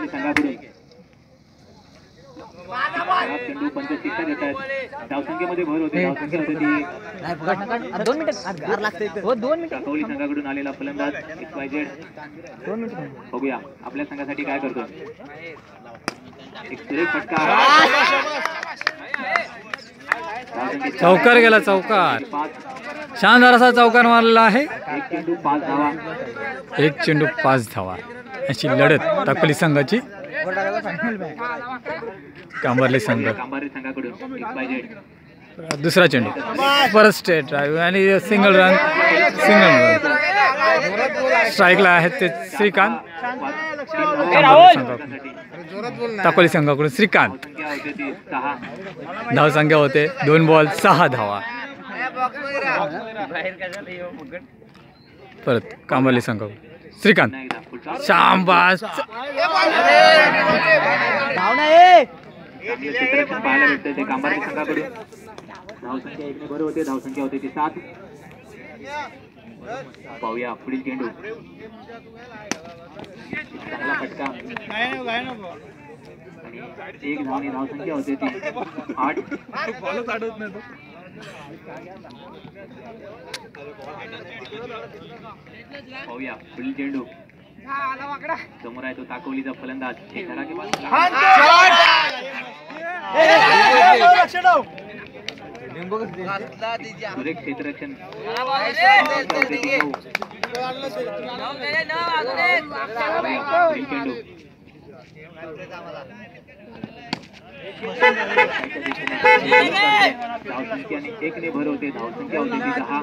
ताकवली संघाकडून चेंडू पंच शिक्षा देतात. धावसंख्येमध्ये भर होते. धावसंख्या होते ती 2 मिनिटं हो 2 मिनिटं ताकवली संघाकडून आलेला फलंदाज XYZ 2 मिनिटं बघूया आपल्या संघासाठी काय करतो. एक सुरेख फटका. चौकार गेला. चौकार शानदार असा चौकार मारलेला आहे. एक चेंडू 5 धावा. 1 चेंडू 5 धावा अशी लढत ताकवली संघाची. कांबर्ली संघ कांबारी संघाकडून XYZ दुसरा चेंडू परत स्ट्रेट ड्राईव्ह आणि सिंगल रन. स्ट्राईकला आहेत ते श्रीकांत. ताकवली संघाकडून श्रीकांत. धावसंख्या होते 2 बॉल 6 धावा. परत कांबर्ली संघ श्रीकांत शाबास. चित्ररक्षण पाहायला भेटते ते कांबारी संघाकडून. धावसंख्या 1 ने भर होते. धावसंख्या होते ती 7. पाहूया पुढील चेंडू. चांगला फटका आणि 1 धावने धावसंख्या होते ती 8. पाहूया पुढील चेंडू. समोर आहे तो ताकवलीचा फलंदाज. एक धडाकेबाज सुरेख क्षेत्ररक्षण. चेंडू धावसंख्याने 1 ने भर होते. धावसंख्या होती ती 10.